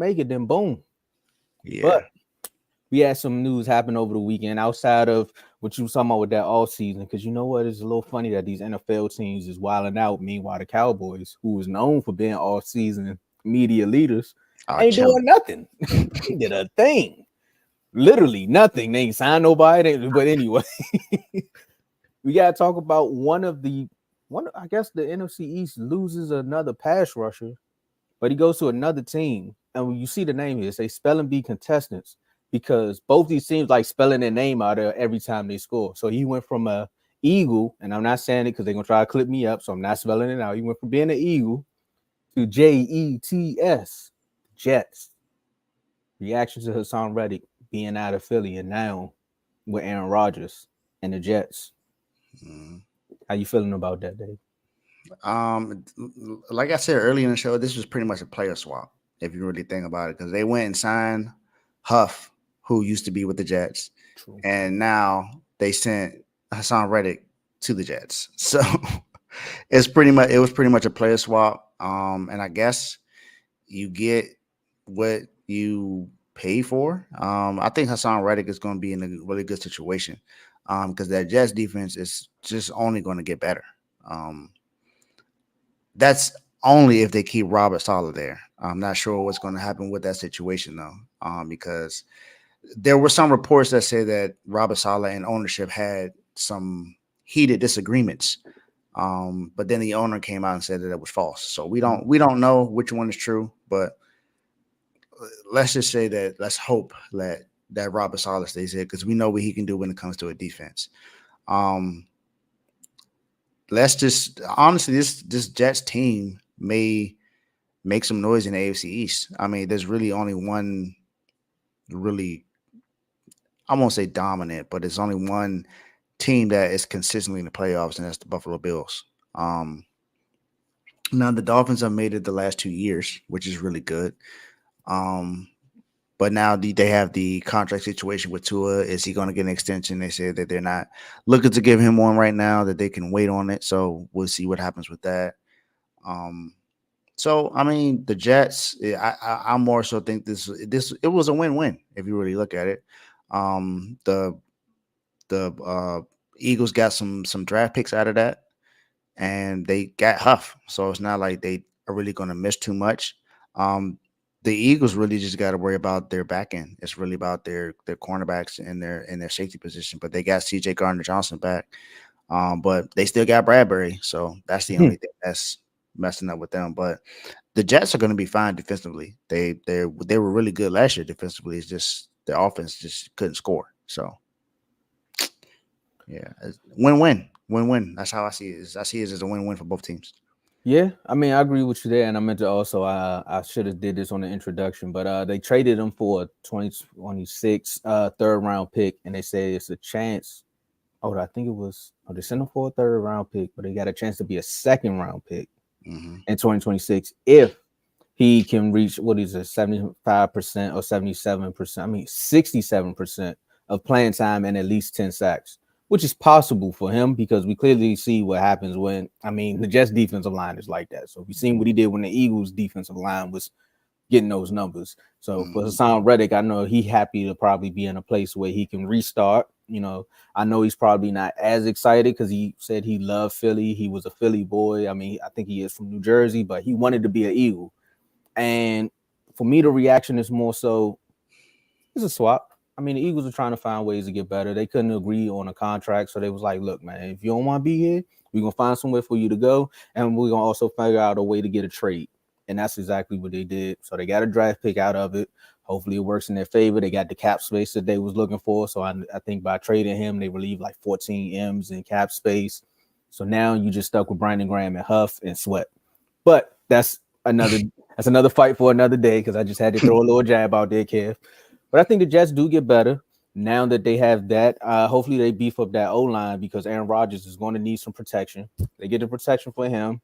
make it, then boom. Yeah. But we had some news happen over the weekend outside of what you was talking about with that all season. Because you know what? It's a little funny that these NFL teams is wilding out. Meanwhile, the Cowboys, who is known for being all season media leaders, ain't Chilling. doing nothing. They did a thing. Literally nothing. They ain't signed nobody. But anyway, we gotta talk about one. I guess the NFC East loses another pass rusher, but he goes to another team. And when you see the name here, say spelling bee contestants because both these teams like spelling their name out there every time they score. So he went from a Eagle, and I'm not saying it because they're gonna try to clip me up, so I'm not spelling it out. He went from being an Eagle to Jets. Jets. Reaction to Hassan Reddick being out of Philly and now with Aaron Rodgers and the Jets. Mhm. How you feeling about that, Dave? Um, like I said earlier in the show, this was pretty much a player swap, if you really think about it, because they went and signed Huff, who used to be with the Jets, True. and now they sent Hassan Reddick to the Jets. So it was pretty much a player swap. And I guess you get what you pay for. I think Hassan Reddick is going to be in a really good situation because that Jets defense is just only going to get better. Um, that's only if they keep Robert Sala there. I'm not sure what's going to happen with that situation though, because there were some reports that say that Robert Sala and ownership had some heated disagreements. But then the owner came out and said that it was false. So we don't know which one is true, but let's just say that let's hope that Robert Sala stays here because we know what he can do when it comes to a defense. Um, let's just honestly, this Jets team may make some noise in the AFC East. I mean, there's really only one really, I won't say dominant, but there's only one team that is consistently in the playoffs, and that's the Buffalo Bills. Um, Now the Dolphins have made it the last 2 years, which is really good. Um, but now they have the contract situation with Tua. Is he going to get an extension? They say that they're not looking to give him one right now, that they can wait on it. So we'll see what happens with that. Um, so I mean, the Jets. I more so think this it was a win-win if you really look at it. The Eagles got some draft picks out of that, and they got Huff. So it's not like they are really going to miss too much. Um, the Eagles really just got to worry about their back end. It's really about their cornerbacks and their safety position. But they got C.J. Gardner Johnson back. But they still got Bradbury, so that's the only thing that's messing up with them. But the Jets are going to be fine defensively. They were really good last year defensively. It's just their offense just couldn't score. So yeah, win-win. That's how I see it. I see it as a win-win for both teams. Yeah, I mean, I agree with you there, and I meant to also. I should have did this on the introduction, but they traded him for a 2026 third round pick, and they say it's a chance. Oh, I think it was. Oh, they sent him for a third round pick, but they got a chance to be a second round pick Mm-hmm. in 2026 if he can reach what is it, 75% or 77%. I mean, 67% of playing time and at least 10 sacks, which is possible for him because we clearly see what happens when, I mean, the Jets defensive line is like that. So we've seen what he did when the Eagles defensive line was getting those numbers. So for Mm-hmm. Hassan Reddick, I know he happy to probably be in a place where he can restart. You know, I know he's probably not as excited because he said he loved Philly. He was a Philly boy. I mean, I think he is from New Jersey, but he wanted to be an Eagle. And for me, the reaction is more so it's a swap. I mean, the Eagles are trying to find ways to get better. They couldn't agree on a contract, so they was like, "Look, man, if you don't want to be here, we're gonna find somewhere for you to go, and we're gonna also figure out a way to get a trade." And that's exactly what they did. So they got a draft pick out of it. Hopefully, it works in their favor. They got the cap space that they was looking for. So I think by trading him, they relieved like 14 M's in cap space. So now you just stuck with Brandon Graham and Huff and Sweat. But that's another fight for another day because I just had to throw a little jab out there, Kev. But I think the Jets do get better now that they have that. Hopefully they beef up that O line because Aaron Rodgers is going to need some protection. They get the protection for him.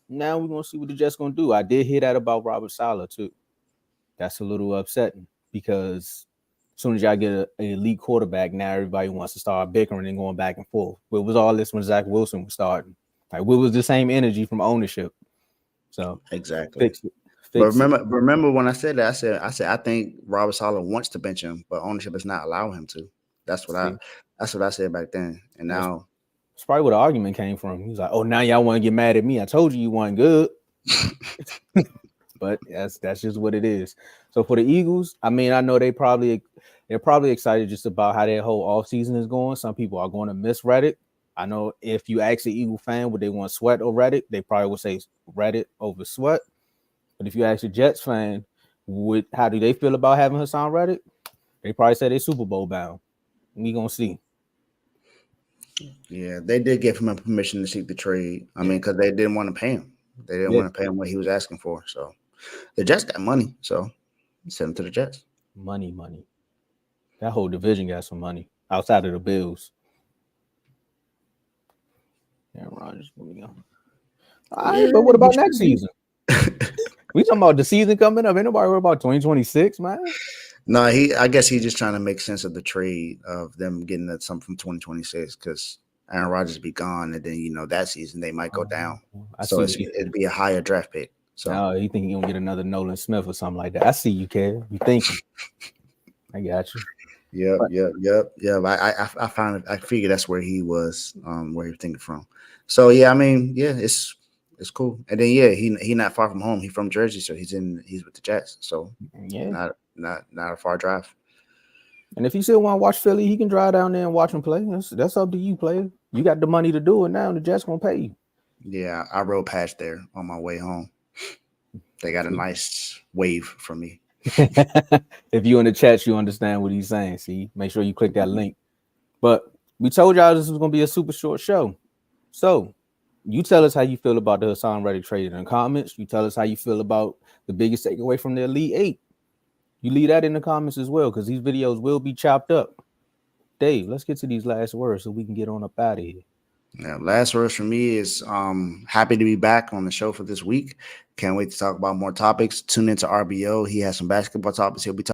Now we're gonna see what the Jets gonna do. I did hear that about Robert Saleh too. That's a little upsetting because as soon as y'all get an elite quarterback, now everybody wants to start bickering and going back and forth. Where was all this when Zach Wilson was starting? Like, where was the same energy from ownership? So Exactly. fix it. But Fix it. remember when I said that, I said I think Robert Saleh wants to bench him, but ownership is not allowing him to. That's what I See, that's what I said back then. And that's, now that's probably where the argument came from. He's like, "Oh, now y'all want to get mad at me? I told you you weren't good." But that's just what it is. So for the Eagles, I mean, I know they're probably excited just about how their whole offseason is going. Some people are going to miss Reddick. I know if you ask an Eagle fan would they want Sweat or Reddick, they probably would say Reddick over Sweat. But if you ask a Jets fan, would how do they feel about having Hassan Reddick? They probably say they Super Bowl bound. We gonna see. yeah, they did give him a permission to seek the trade. I Yeah, mean, because they didn't want to pay him. They didn't yeah. want to pay him what he was asking for. So the Jets got money, so send him to the Jets. Money, money. That whole division got some money outside of the Bills. Aaron Rodgers, where we go? All right, Yeah, but what he about next should be. season? We talking about the season coming up. Ain't nobody worried about 2026, man. No, I guess he's just trying to make sense of the trade of them getting that something from 2026 because Aaron Rodgers be gone, and then that season they might go down, I so see you. it'd be a higher draft pick. So Oh, you think you gonna get another Nolan Smith or something like that? I see you, Kev. You thinking? I got you. yep, But yep, yep, yep. I found it. I figured that's where he was thinking from. So yeah, I mean, yeah, it's cool. And then yeah, he not far from home. He's from Jersey, so he's with the Jets. So yeah, not a far drive. and if he still want to watch Philly, he can drive down there and watch him play. That's up to you, player. You got the money to do it now. The Jets gonna pay you. Yeah, I rode past there on my way home. They got a nice wave for me. If you in the chat, you understand what he's saying. See, make sure you click that link. But we told y'all this was gonna be a super short show. So you tell us how you feel about the Hassan Reddick trade in the comments. You tell us how you feel about the biggest takeaway from the Elite Eight. You leave that in the comments as well, because these videos will be chopped up. Dave, let's get to these last words so we can get on up out of here. Yeah, last words for me is happy to be back on the show for this week. Can't wait to talk about more topics. Tune into RBO. He has some basketball topics he'll be talking